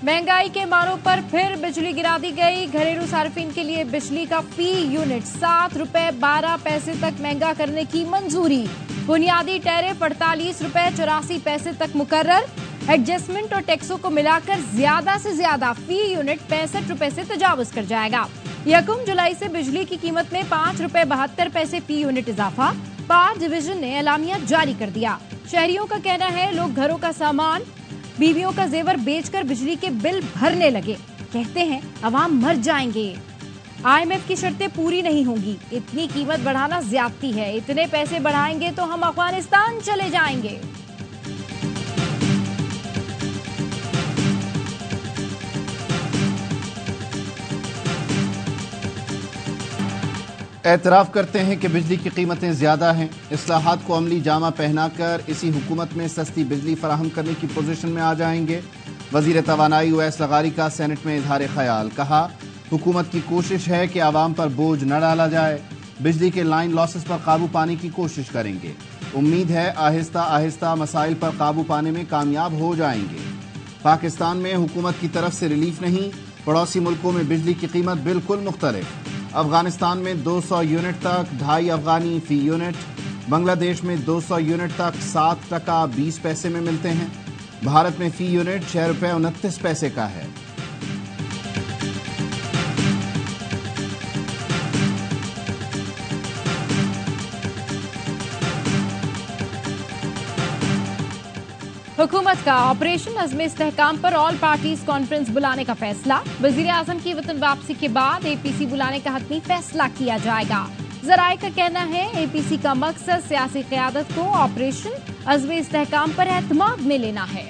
महंगाई के मारों पर फिर बिजली गिरा दी गई। घरेलू सार्फिन के लिए बिजली का फी यूनिट 7 रुपए 12 पैसे तक महंगा करने की मंजूरी। बुनियादी टैरिफ 48 रुपए 84 पैसे तक मुकर्रर। एडजस्टमेंट और टैक्सों को मिलाकर ज्यादा से ज्यादा फी यूनिट 65 रुपए से तजावुज कर जाएगा। 1 जुलाई से बिजली की कीमत में 5 रुपए 72 पैसे फी यूनिट इजाफा। पावर डिवीजन ने एलामिया जारी कर दिया। शहरियों का कहना है लोग घरों का सामान, बीवियों का जेवर बेचकर बिजली के बिल भरने लगे। कहते हैं अवाम मर जाएंगे। IMF की शर्तें पूरी नहीं होंगी। इतनी कीमत बढ़ाना ज्यादती है। इतने पैसे बढ़ाएंगे तो हम अफगानिस्तान चले जाएंगे। एतराफ़ करते हैं कि बिजली की कीमतें ज़्यादा हैं। इस्लाहात को अमली जामा पहनाकर इसी हुकूमत में सस्ती बिजली फराहम करने की पोजीशन में आ जाएंगे। वज़ीर तवानाई उवैस लगारी का सेनेट में इजहार ख्याल। कहा हुकूमत की कोशिश है कि आवाम पर बोझ न डाला जाए। बिजली के लाइन लॉसेस पर काबू पाने की कोशिश करेंगे। उम्मीद है आहिस्ता आहिस्ता मसाइल पर काबू पाने में कामयाब हो जाएंगे। पाकिस्तान में हुकूमत की तरफ से रिलीफ नहीं। पड़ोसी मुल्कों में बिजली की कीमत बिल्कुल मुख्तलिफ। अफगानिस्तान में 200 यूनिट तक 2.5 अफगानी फी यूनिट। बांग्लादेश में 200 यूनिट तक 7 टका 20 पैसे में मिलते हैं। भारत में फी यूनिट 6 रुपए 29 पैसे का है। हुकूमत का ऑपरेशन अज़्म इस्तेहकाम पर ऑल पार्टीज कॉन्फ्रेंस बुलाने का फैसला। वज़ीर आज़म की वतन वापसी के बाद APC बुलाने का हतमी फैसला किया जाएगा। ज़राए का कहना है APC का मकसद सियासी क़यादत को ऑपरेशन अज़्म इस्तेहकाम पर एतमाद में लेना है।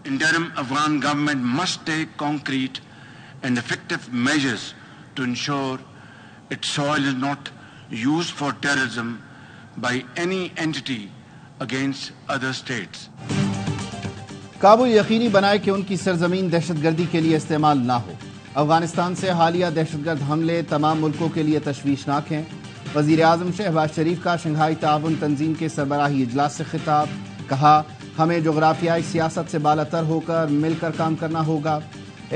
Interim Afghan government must take concrete and effective measures to ensure its soil is not used for terrorism by any entity against other states. Kabul यकीनी बनाए कि उनकी सरजमीन दहशतगर्दी के लिए इस्तेमाल ना हो। अफगानिस्तान से हालिया दहशतगर्द हमले तमाम मुल्कों के लिए तशवीशनाक हैं। वज़ीर आज़म शहबाज शरीफ का शंघाई ताउन तंजीम के सरबराही इजलास से खिताब। कहा हमें जोग्राफियाई सियासत से बालातर होकर मिलकर काम करना होगा।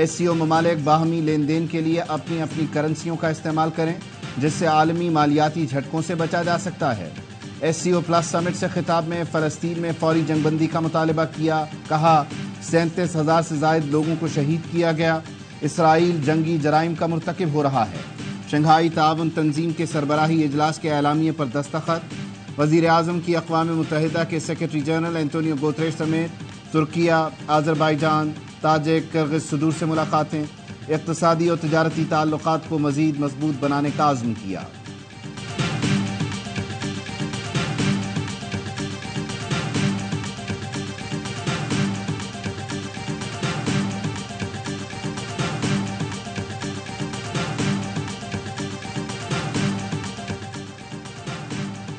SCO ममालिक बाहमी लेन देन के लिए अपनी अपनी करेंसियों का इस्तेमाल करें, जिससे आलमी मालियाती झटकों से बचा जा सकता है। SCO प्लस समिट से खिताब में फ़लस्तीन में फौरी जंगबंदी का मुतालबा किया। कहा 37,000 से ज़ायद लोगों को शहीद किया गया। इसराइल जंगी जराइम का मुर्तकिब हो रहा है। शंघाई ताउन तंजीम के सरबराही इजलास के एलामिये पर दस्तखत। वज़ीर आज़म की अक़वाम मुत्तहिदा के सेक्रेटरी जनरल एंटोनियो गुतरेश समेत तुर्किया, आज़रबाईजान, ताजिक, किर्गिज़ सुदूर से मुलाकातें। इक़्तिसादी और तिजारती ताल्लुक़ात को मज़ीद मज़बूत बनाने का आज़म किया।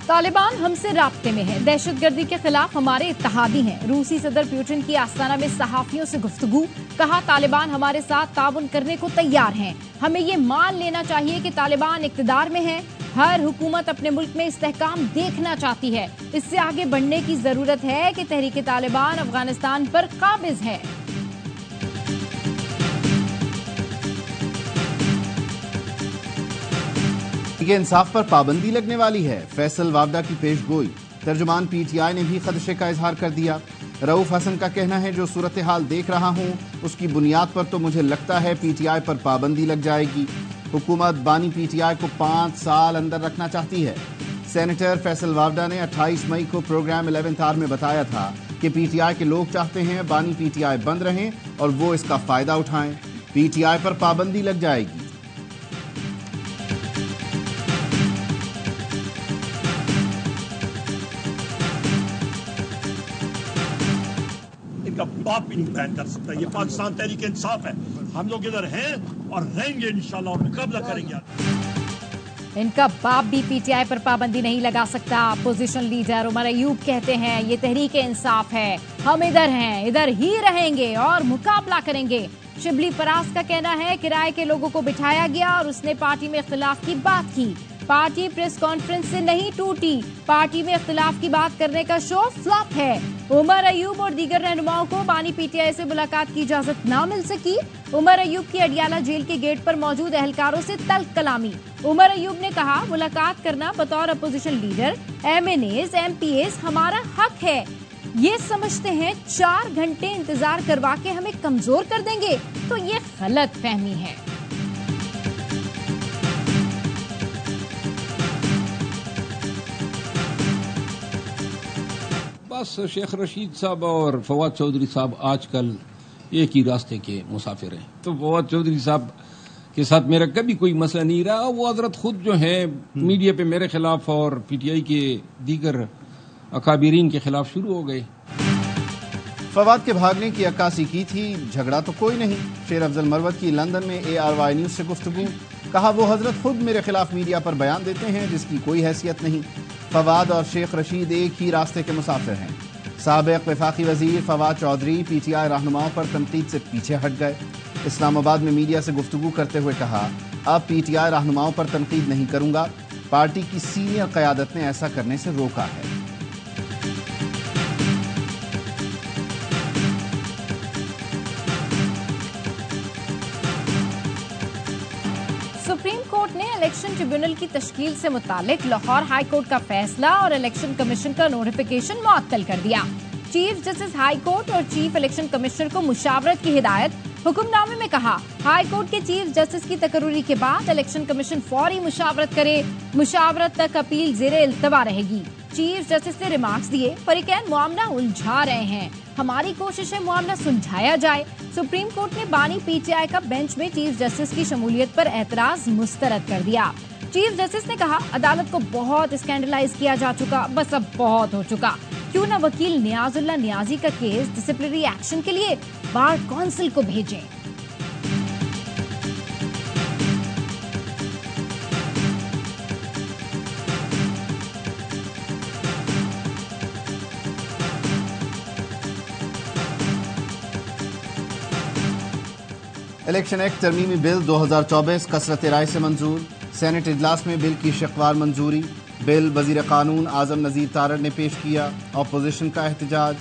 तालिबान हमसे राब्ते में है। दहशतगर्दी के खिलाफ हमारे इत्तहादी हैं। रूसी सदर पुतिन की आस्ताना में सहाफियों से गुफ्तगू। कहा तालिबान हमारे साथ ताउन करने को तैयार हैं। हमें ये मान लेना चाहिए कि तालिबान इक़्तिदार में है। हर हुकूमत अपने मुल्क में इस्तेहकाम देखना चाहती है। इससे आगे बढ़ने की जरूरत है कि तहरीक तालिबान अफगानिस्तान पर काबिज है। के इंसाफ पर पाबंदी लगने वाली है। फैसल वावडा की पेश गोई। तर्जुमान PTI ने भी खदशे का इजहार कर दिया। रऊफ हसन का कहना है जो सूरत हाल देख रहा हूँ उसकी बुनियाद पर तो मुझे लगता है PTI पर पाबंदी लग जाएगी। हुकूमत बानी PTI को 5 साल अंदर रखना चाहती है। सेनेटर फैसल वावडा ने 28 मई को प्रोग्राम 11th आवर में बताया था कि PTI के लोग चाहते हैं बानी PTI बंद रहें और वो इसका फायदा उठाएं। PTI पर पाबंदी लग जाएगी। बाप भी नहीं बैन कर सकता। ये पाकिस्तान तहरीक इंसाफ है। हम लोग इधर हैं और रहेंगे इंशाल्लाह और मुकाबला करेंगे। इनका बाप भी PTI पर पाबंदी नहीं लगा सकता। अपोजिशन लीडर उमर अयूब कहते हैं ये तहरीक इंसाफ है। हम इधर हैं, इधर ही रहेंगे और मुकाबला करेंगे। शिबली फराज का कहना है किराए के लोगों को बिठाया गया और उसने पार्टी में इख्तिलाफ की बात की। पार्टी प्रेस कॉन्फ्रेंस से नहीं टूटी। पार्टी में इख्तिलाफ की बात करने का शो फ्लॉप है। उमर अयूब और दीगर रहनुमाओं को बानी पीटीआई से मुलाकात की इजाजत न मिल सकी। उमर अयूब की अडियाला जेल के गेट पर मौजूद एहलकारों से तल्ख कलामी। उमर अयूब ने कहा, मुलाकात करना बतौर अपोजिशन लीडर, MNAs, MPAs हमारा हक है। ये समझते हैं 4 घंटे इंतजार करवा के हमें कमजोर कर देंगे, तो ये गलत फहमी है। बस शेख रशीद साहब और फवाद चौधरी साहब आजकल एक ही रास्ते के मुसाफिर हैं। तो फवाद चौधरी साहब के साथ मेरा कभी कोई मसला नहीं रहा। वो हजरत खुद जो है मीडिया पे मेरे खिलाफ और पीटीआई के दीगर अकाबिरीन के खिलाफ शुरू हो गए। फवाद के भागने की अक्कासी की थी, झगड़ा तो कोई नहीं। शेर अफजल मरवत की लंदन में ARY न्यूज से गुफ्तगू, कहा वो हजरत खुद मेरे खिलाफ मीडिया पर बयान देते हैं जिसकी कोई हैसियत नहीं। फवाद और शेख रशीद एक ही रास्ते के मुसाफिर हैं। साबिक वफाकी वजीर फवाद चौधरी PTI रहनुमाओं पर तनकीद से पीछे हट गए। इस्लामाबाद में मीडिया से गुफ्तगू करते हुए कहा, अब PTI रहनुमाओं पर तनकीद नहीं करूंगा, पार्टी की सीनियर क़यादत ने ऐसा करने से रोका है। सुप्रीम कोर्ट ने इलेक्शन ट्रिब्यूनल की तश्कील से मुतालिक लाहौर हाई कोर्ट का फैसला और इलेक्शन कमीशन का नोटिफिकेशन मुअत्तल कर दिया। चीफ जस्टिस हाई कोर्ट और चीफ इलेक्शन कमिश्नर को मुशावरत की हिदायत। हुक्मनामे में कहा, हाई कोर्ट के चीफ जस्टिस की तकर्रुरी के बाद इलेक्शन कमीशन फौरी मुशावरत करे। मुशावरत तक अपील ज़ेरे इल्तवा रहेगी। चीफ जस्टिस ने रिमार्क्स दिए, फरीकैन मामला उलझा रहे हैं, हमारी कोशिश है मामला सुलझाया जाए। सुप्रीम कोर्ट ने बानी PTI का बेंच में चीफ जस्टिस की शमूलियत पर एतराज मुस्तरद कर दिया। चीफ जस्टिस ने कहा, अदालत को बहुत स्कैंडलाइज किया जा चुका, बस अब बहुत हो चुका। क्यों न वकील नियाजुल्लाह नियाजी का केस डिसिप्लिनरी एक्शन के लिए बार काउंसिल को भेजें। इलेक्शन एक्ट तरमीमी बिल 2024 कसरत राय से मंजूर। सेनेट इजलास में बिल की शिकवार मंजूरी। बिल वजीर कानून आजम नज़ीर तारड़ ने पेश किया। अपोजिशन का एहतजाज।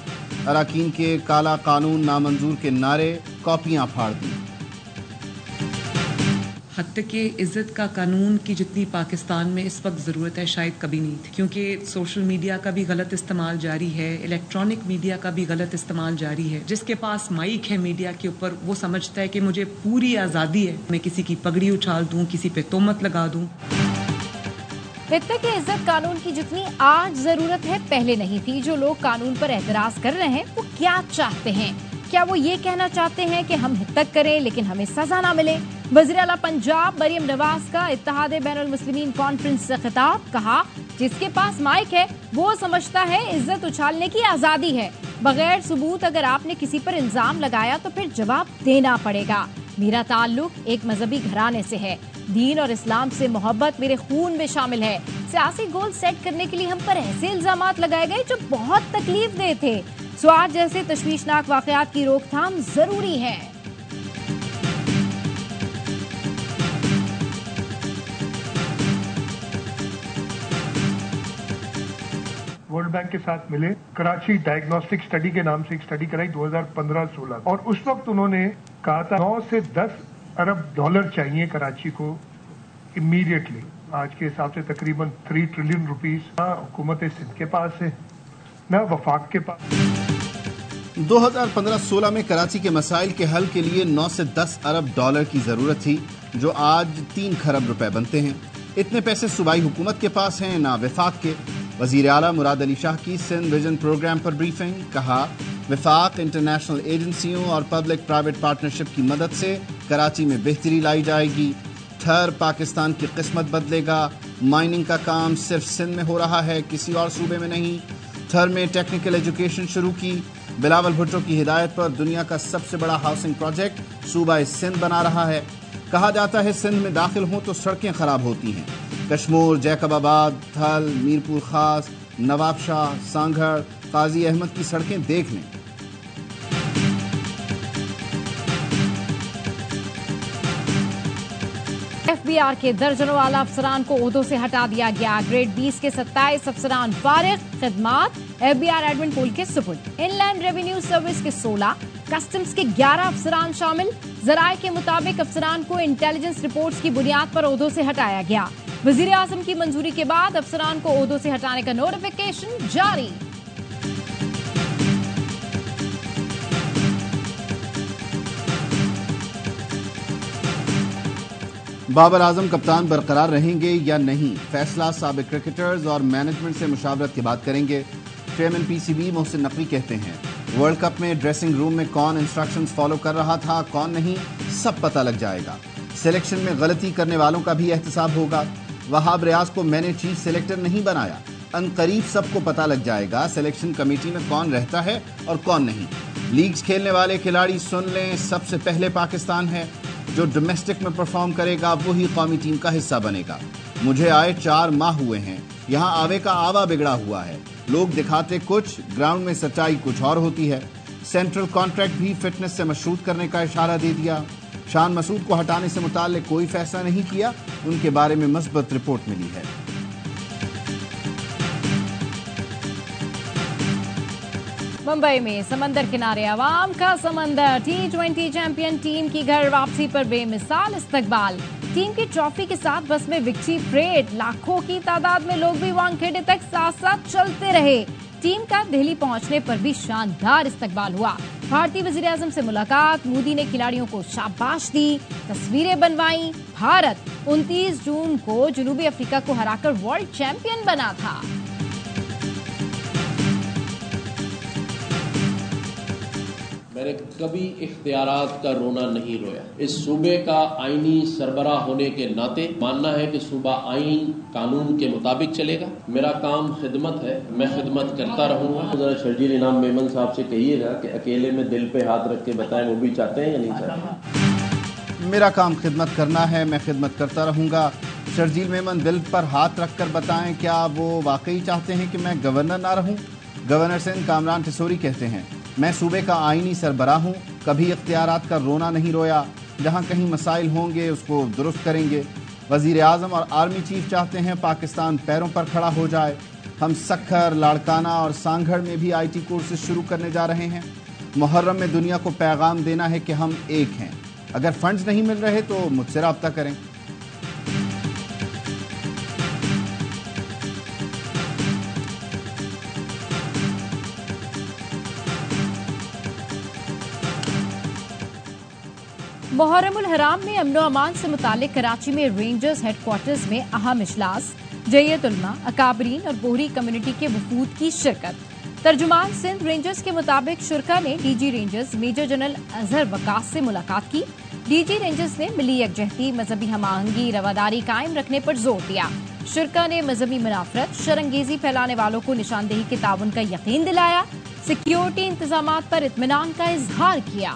अरकान के काला कानून नामंजूर के नारे, कॉपियां फाड़ दी। हत्या के इज्जत का कानून की जितनी पाकिस्तान में इस वक्त ज़रूरत है शायद कभी नहीं थी, क्योंकि सोशल मीडिया का भी गलत इस्तेमाल जारी है, इलेक्ट्रॉनिक मीडिया का भी गलत इस्तेमाल जारी है। जिसके पास माइक है मीडिया के ऊपर, वो समझता है कि मुझे पूरी आज़ादी है, मैं किसी की पगड़ी उछाल दूं, किसी पे तोहमत लगा दूं। हत्या के इज्जत कानून की जितनी आज जरूरत है पहले नहीं थी। जो लोग कानून पर एतराज कर रहे हैं वो क्या चाहते हैं? क्या वो ये कहना चाहते हैं कि हम हितक करें लेकिन हमें सजा ना मिले? वज़ीर आला पंजाब मरियम नवाज का इत्तेहाद बैनुल मुस्लिमीन कॉन्फ्रेंस से खिताब, कहा, जिसके पास माइक है वो समझता है इज्जत उछालने की आजादी है। बगैर सबूत अगर आपने किसी पर इल्जाम लगाया तो फिर जवाब देना पड़ेगा। मेरा ताल्लुक एक मजहबी घराने से है, दीन और इस्लाम से मोहब्बत मेरे खून में शामिल है। सियासी गोल सेट करने के लिए हम पर ऐसे इल्जामात लगाए गए जो बहुत तकलीफ दे थे। स्वाद जैसे तशवीशनाक वाकयात की रोकथाम जरूरी है। वर्ल्ड बैंक के साथ मिले, कराची डायग्नोस्टिक स्टडी के नाम से एक स्टडी कराई 2015-16, और उस वक्त उन्होंने कहा था 9 से 10 अरब डॉलर चाहिए कराची को इमीडिएटली। आज के हिसाब से तकरीबन 3 ट्रिलियन रुपीस ना हुकूमत सिंध के पास है ना वफाक के पास। 2015-16 में कराची के मसाइल के हल के लिए 9 से 10 अरब डॉलर की जरूरत थी, जो आज 3 खरब रुपए बनते हैं। इतने पैसे सूबाई हुकूमत के पास हैं ना वफाक के। वजीर आला मुराद अली शाह की सिंध विजन प्रोग्राम पर ब्रीफिंग, कहा, वफाक इंटरनेशनल एजेंसियों और पब्लिक प्राइवेट पार्टनरशिप की मदद से कराची में बेहतरी लाई जाएगी। ठर पाकिस्तान की किस्मत बदलेगा। माइनिंग का काम सिर्फ सिंध में हो रहा है, किसी और सूबे में नहीं। ठर में टेक्निकल एजुकेशन शुरू की। बिलावल भुट्टो की हिदायत पर दुनिया का सबसे बड़ा हाउसिंग प्रोजेक्ट सूबा सिंध बना रहा है। कहा जाता है सिंध में दाखिल हों तो सड़कें खराब होती हैं। कश्मोर, जैकबाबाद, थल, मीरपुर खास, नवाब शाह, सांगड़, काजी अहमद की सड़कें देख लें। FBR के दर्जनों वाला अफसरान को ओहदों से हटा दिया गया। ग्रेड 20 के 27 अफसरान फारिग, खिदमात FBR एडमिन पूल के सुपुर्द। इनलैंड रेवेन्यू सर्विस के 16, कस्टम्स के 11 अफसरान शामिल। जराये के मुताबिक अफसरान को इंटेलिजेंस रिपोर्ट्स की बुनियाद पर ओहदों से हटाया गया। वजीर आजम की मंजूरी के बाद अफसरान को ओहदों से हटाने का नोटिफिकेशन जारी। बाबर आजम कप्तान बरकरार रहेंगे या नहीं, फैसला साबिक क्रिकेटर्स और मैनेजमेंट से मुशावरत के बाद करेंगे। चेयरमैन PCB मोहसिन नकवी कहते हैं वर्ल्ड कप में ड्रेसिंग रूम में कौन इंस्ट्रक्शंस फॉलो कर रहा था, कौन नहीं, सब पता लग जाएगा। सिलेक्शन में गलती करने वालों का भी एहतसाब होगा। वहाब रियाज को मैंने चीफ सिलेक्टर नहीं बनाया, अनकरीब सबको पता लग जाएगा सिलेक्शन कमेटी में कौन रहता है और कौन नहीं। लीग्स खेलने वाले खिलाड़ी सुन लें, सबसे पहले पाकिस्तान है। जो डोमेस्टिक में परफॉर्म करेगा वही कौमी टीम का हिस्सा बनेगा। मुझे आए 4 माह हुए हैं, यहाँ आवे का आवा बिगड़ा हुआ है। लोग दिखाते कुछ, ग्राउंड में सच्चाई कुछ और होती है। सेंट्रल कॉन्ट्रैक्ट भी फिटनेस से मशरूत करने का इशारा दे दिया। शान मसूद को हटाने से मुताल्लिक कोई फैसला नहीं किया, उनके बारे में मस्बत रिपोर्ट मिली है। मुंबई में समंदर किनारे अवाम का समंदर। T20 चैंपियन टीम की घर वापसी पर बेमिसाल इस्तकबाल। टीम की ट्रॉफी के साथ बस में विक्ट्री परेड, लाखों की तादाद में लोग भी वानखेड़े तक साथ साथ चलते रहे। टीम का दिल्ली पहुंचने पर भी शानदार इस्तकबाल हुआ। भारतीय वजीर आजम से मुलाकात, मोदी ने खिलाड़ियों को शाबाश दी, तस्वीरें बनवाई। भारत 29 जून को जनूबी अफ्रीका को हराकर वर्ल्ड चैंपियन बना था। मैंने कभी इख्तियारात का रोना नहीं रोया। इस सूबे का आईनी सरबराह होने के नाते मानना है कि सूबा आईन कानून के मुताबिक चलेगा। मेरा काम खिदमत है, मैं खिदमत करता रहूंगा। जरा शर्जील इनाम मेमन साहब से कहिएगा कि अकेले में दिल पे हाथ रख के बताएं वो भी चाहते हैं या नहीं चाहते। मेरा काम खिदमत करना है, मैं खिदमत करता रहूंगा। शर्जील मेमन दिल पर हाथ रख कर बताएं क्या वो वाकई चाहते हैं कि मैं गवर्नर ना रहूं। गवर्नर सिंध कामरान टिसोरी कहते हैं मैं सूबे का आईनी सरबराह हूँ, कभी इख्तियारात का रोना नहीं रोया। जहाँ कहीं मसाइल होंगे उसको दुरुस्त करेंगे। वज़ीर आज़म और आर्मी चीफ चाहते हैं पाकिस्तान पैरों पर खड़ा हो जाए। हम सक्खर, लाड़काना और सांगढ़ में भी IT कोर्सेज शुरू करने जा रहे हैं। मुहर्रम में दुनिया को पैगाम देना है कि हम एक हैं। अगर फंड्स नहीं मिल रहे तो मुझसे राब्ता करें। मुहर्रमुल हराम में अमनो अमान से मुतालिक कराची में रेंजर्स हेडक्वार्टर्स में अहम इजलास। जयत उलमा, अकाबरीन और बोहरी कम्युनिटी के वफूद की शिरकत। तर्जुमान सिंध रेंजर्स के मुताबिक शुरका ने DG rangers major general Azhar Waqas से मुलाकात की। DG रेंजर्स ने मिली यकजहती, मजहबी हमाहंगी, रवादारी कायम रखने पर जोर दिया। शुरका ने मजहबी मुनाफरत, शरंगेजी फैलाने वालों को निशानदेही के ताउन का यकीन दिलाया। सिक्योरिटी इंतजामात पर इत्मीनान का इजहार किया।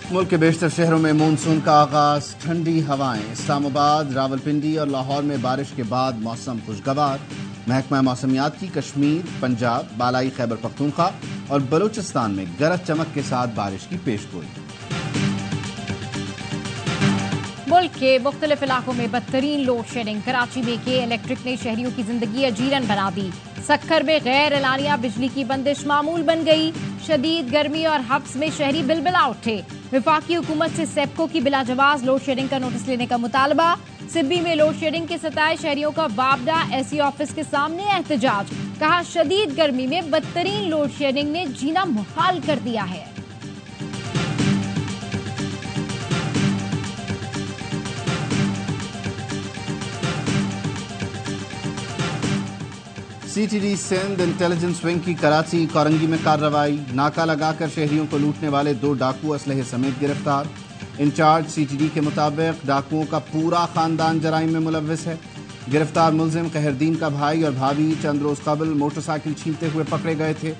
मुल्क के बेशतर शहरों में मानसून का आगाज, ठंडी हवाएं। इस्लामाबाद, रावलपिंडी और लाहौर में बारिश के बाद मौसम खुशगवार। महकमा मौसमियात की कश्मीर, पंजाब, बालाई खैबर पख्तूनख्वा और बलूचिस्तान में गरज चमक के साथ बारिश की पेशगोई। मुल्क के मुख्तलिफ इलाकों में बदतरीन लोड शेडिंग। कराची में के इलेक्ट्रिक ने शहरियों की जिंदगी अजीरन बना दी। सक्खर में गैर एलानिया बिजली की बंदिश मामूल बन गई। शदीद गर्मी और हब्स में शहरी बिलबिला उठे। विफाकी हुकूमत से सेप्को की बिलाजवाज लोड शेडिंग का नोटिस लेने का मुतालबा। सिब्बी में लोड शेडिंग के सताए शहरियों का वापडा SE ऑफिस के सामने एहतजाज। कहा शदीद गर्मी में बदतरीन लोड शेडिंग ने जीना मुहाल कर दिया है। CTD सिंध इंटेलिजेंस विंग की कराची कोरंगी में कार्रवाई। नाका लगाकर शहरियों को लूटने वाले 2 डाकू असलहे समेत गिरफ्तार। इंचार्ज CTD के मुताबिक डाकुओं का पूरा खानदान जराइम में मुलव्विस है। गिरफ्तार मुलजिम कहरदीन का भाई और भाभी चंद रोज कबल मोटरसाइकिल छीनते हुए पकड़े गए थे।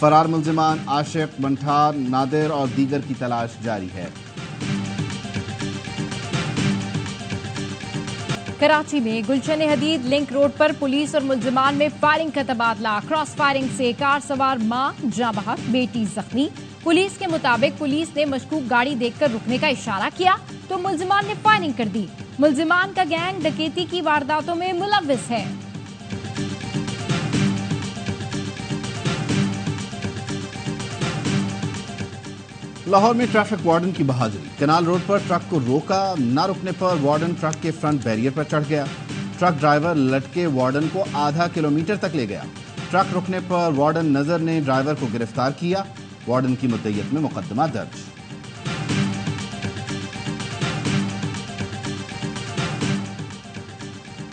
फरार मुलजिमान आशिक, बंठार, नादिर और दीगर की तलाश जारी है। कराची में गुलशन हदीद लिंक रोड पर पुलिस और मुलजिमान में फायरिंग का तबादला। क्रॉस फायरिंग से कार सवार मां जाँ बहक, बेटी जख्मी। पुलिस के मुताबिक पुलिस ने मशकूक गाड़ी देखकर रुकने का इशारा किया तो मुलजिमान ने फायरिंग कर दी। मुलजिमान का गैंग डकैती की वारदातों में मुलव्विस है। लाहौर में ट्रैफिक वार्डन की बहादुरी। कनाल रोड पर ट्रक को रोका, न रुकने पर वार्डन ट्रक के फ्रंट बैरियर पर चढ़ गया। ट्रक ड्राइवर लटके वार्डन को आधा किलोमीटर तक ले गया। ट्रक रुकने पर वार्डन नजर ने ड्राइवर को गिरफ्तार किया। वार्डन की मुद्दईयत में मुकदमा दर्ज।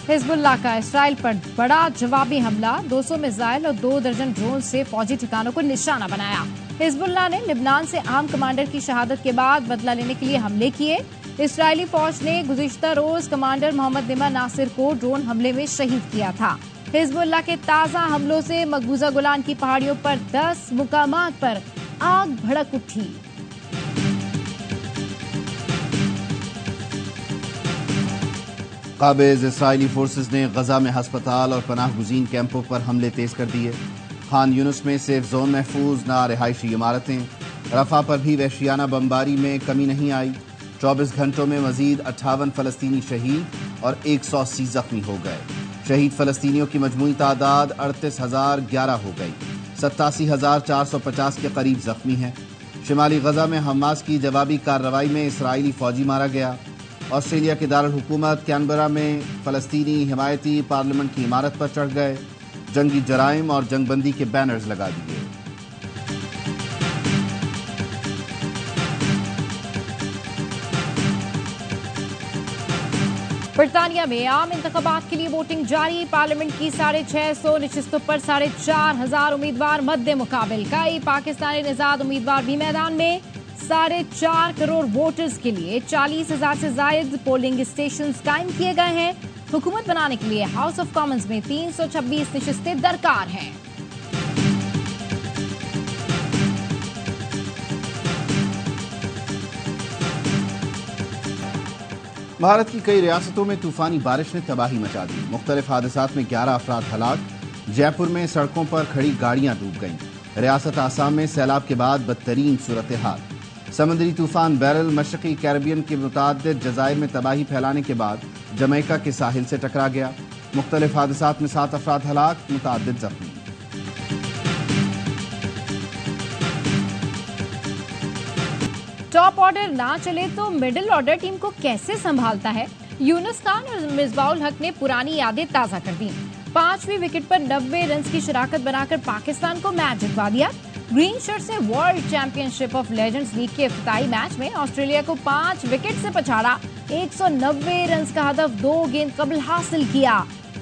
हिजबुल्लाह का इसराइल पर बड़ा जवाबी हमला। 200 मिसाइल और 2 दर्जन ड्रोन से फौजी ठिकानों को निशाना बनाया। हिजबुल्लाह ने लिबनान से आर्म कमांडर की शहादत के बाद बदला लेने के लिए हमले किए। इसराइली फौज ने गुज़िश्ता रोज कमांडर मोहम्मद निमा नासिर को ड्रोन हमले में शहीद किया था। हिजबुल्लाह के ताज़ा हमलों से मकबूजा गोलान की पहाड़ियों पर 10 मुकामात पर आग भड़क उठी। काबिज इसराइली फोर्सेस ने गजा में हस्पताल और पनाह गुज़ीन कैंपों पर हमले तेज कर दिए। खान यूनुस में सेफ जोन महफूज, ना रिहायशी इमारतें। रफा पर भी वहशियाना बमबारी में कमी नहीं आई। 24 घंटों में मजीद 58 फलस्तीनी शहीद और 180 जख्मी हो गए। शहीद फलस्तीनियों की मजमूई तादाद 38,011 हो गई। 87,450 के करीब जख्मी हैं। शिमाली गजा में हमास की जवाबी कार्रवाई में इसराइली फौजी मारा गया। ऑस्ट्रेलिया के दारुल हुकूमत कैनबरा में फलस्तीनी हिमायती पार्लियामेंट की इमारत पर चढ़ गए। जंगी जराइम और जंगबंदी के बैनर्स लगा दिए। बरतानिया में आम इंतखाबात के लिए वोटिंग जारी। पार्लियामेंट की 650 नशिस्तों पर 4,500 उम्मीदवार मद्दे मुकाबिल। कई पाकिस्तानी निजाद उम्मीदवार भी मैदान में। 4.5 करोड़ वोटर्स के लिए 40,000 से जायद पोलिंग स्टेशन कायम किए गए हैं। हुकूमत बनाने के लिए हाउस ऑफ कॉमन्स में 326 नशिस्तें दरकार हैं। भारत की कई रियासतों में तूफानी बारिश ने तबाही मचा दी। मुख्तलिफ हादसात में 11 अफराद हलाक। जयपुर में सड़कों पर खड़ी गाड़ियां डूब गईं। रियासत आसाम में सैलाब के बाद बदतरीन सूरत हाल। समुद्री तूफान बैरल मशरकी कैरिबियन के मुतादिद जजायर में तबाही फैलाने के बाद जमैका के साहिल से टकरा गया। मुख्तलिफ हादसात में 7 अफराद हलाक, मुतादिद जख्मी। टॉप ऑर्डर ना चले तो मिडिल ऑर्डर टीम को कैसे संभालता है? यूनुस खान और मिसबाउल हक ने पुरानी यादें ताजा कर दी। 5वीं विकेट पर 90 रन की शराकत बनाकर पाकिस्तान को मैच जितवा दिया। ग्रीन शर्ट से world championship of legends league के इफ्तिताई मैच में ऑस्ट्रेलिया को 5 विकेट से पछाड़ा। 190 रन का हदफ 2 गेंद कबल हासिल किया।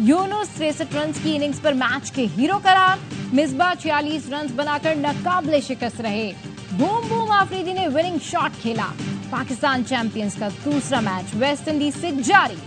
यूनुस 63 रन की इनिंग्स पर मैच के हीरो करार। मिसबा 46 रन बनाकर नाकाबिले शिकस्त रहे। बूम बूम आफरीदी ने विनिंग शॉट खेला। पाकिस्तान चैंपियंस का दूसरा मैच वेस्ट इंडीज से जारी।